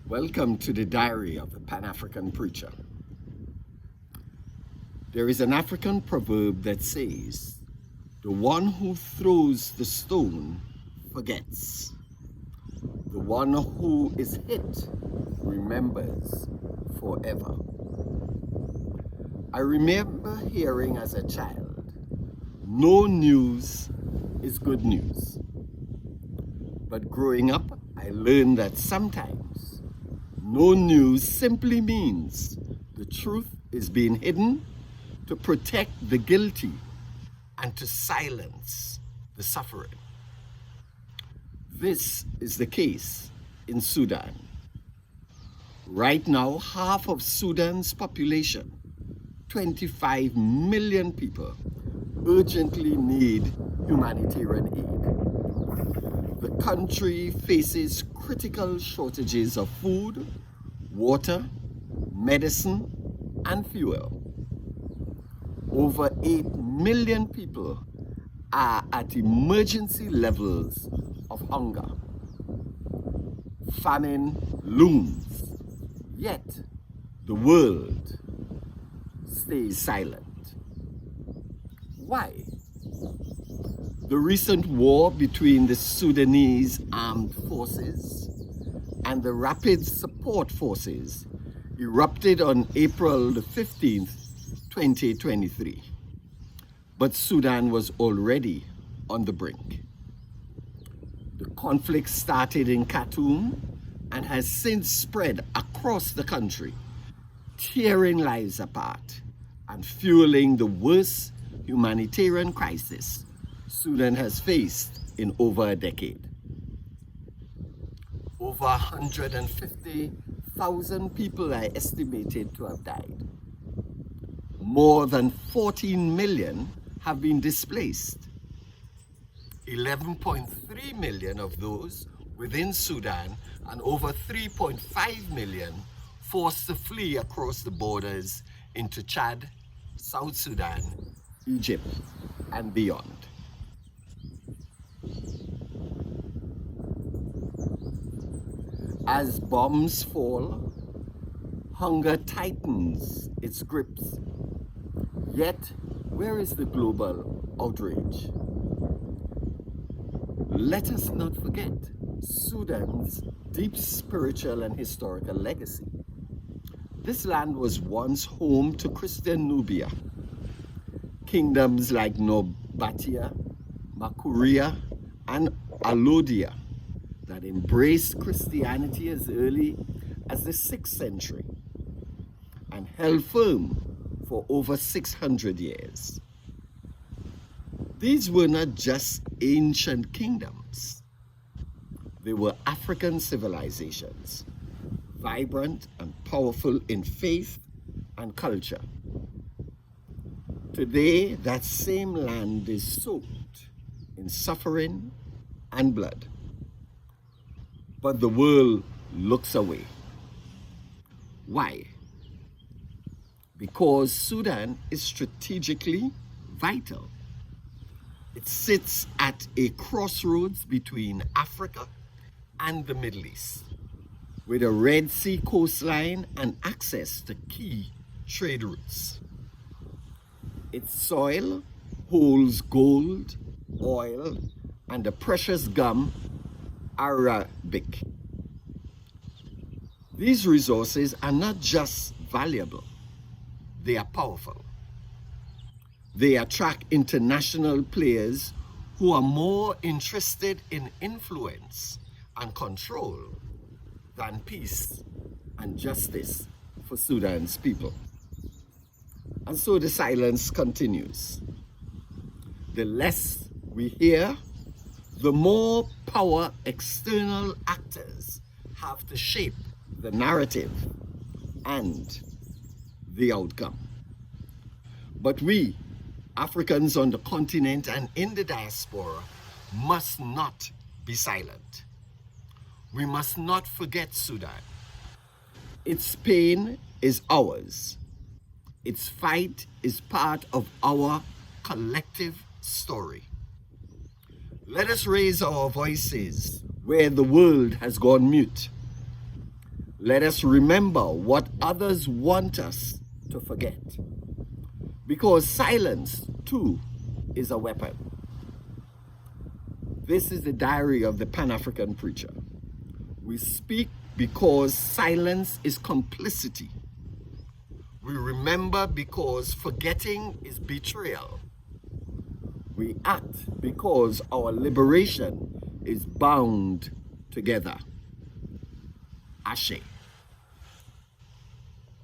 Welcome to the Diary of the Pan-African Preacher. There is an African proverb that says, "The one who throws the stone forgets. The one who is hit remembers forever." I remember hearing as a child, "No news is good news." But growing up, I learned that sometimes no news simply means the truth is being hidden to protect the guilty and to silence the suffering. This is the case in Sudan. Right now, half of Sudan's population, 25 million people, urgently need humanitarian aid. The country faces critical shortages of food, water, medicine, and fuel. Over 8 million people are at emergency levels of hunger. Famine looms, yet the world stays silent. Why? The recent war between the Sudanese armed forces and the Rapid Support Forces erupted on April the 15th, 2023. But Sudan was already on the brink. The conflict started in Khartoum and has since spread across the country, tearing lives apart and fueling the worst humanitarian crisis Sudan has faced in over a decade. Over 150,000 people are estimated to have died. More than 14 million have been displaced. 11.3 million of those within Sudan and over 3.5 million forced to flee across the borders into Chad, South Sudan, Egypt, and beyond. As bombs fall, hunger tightens its grips. Yet, where is the global outrage? Let us not forget Sudan's deep spiritual and historical legacy. This land was once home to Christian Nubia. Kingdoms like Nobatia, Makuria, and Alodia that embraced Christianity as early as the 6th century and held firm for over 600 years. These were not just ancient kingdoms. They were African civilizations, vibrant and powerful in faith and culture. Today, that same land is soaked in suffering and blood. But the world looks away. Why? Because Sudan is strategically vital. It sits at a crossroads between Africa and the Middle East, with a Red Sea coastline and access to key trade routes. Its soil holds gold, oil, and the precious gum Arabic. These resources are not just valuable, they are powerful. They attract international players who are more interested in influence and control than peace and justice for Sudan's people. And so the silence continues. The less we hear, the more power external actors have to shape the narrative and the outcome. But we, Africans on the continent and in the diaspora, must not be silent. We must not forget Sudan. Its pain is ours. Its fight is part of our collective story. Let us raise our voices where the world has gone mute. Let us remember what others want us to forget. Because silence, too, is a weapon. This is the diary of the Pan-African preacher. We speak because silence is complicity. We remember because forgetting is betrayal. We act because our liberation is bound together. Ashe.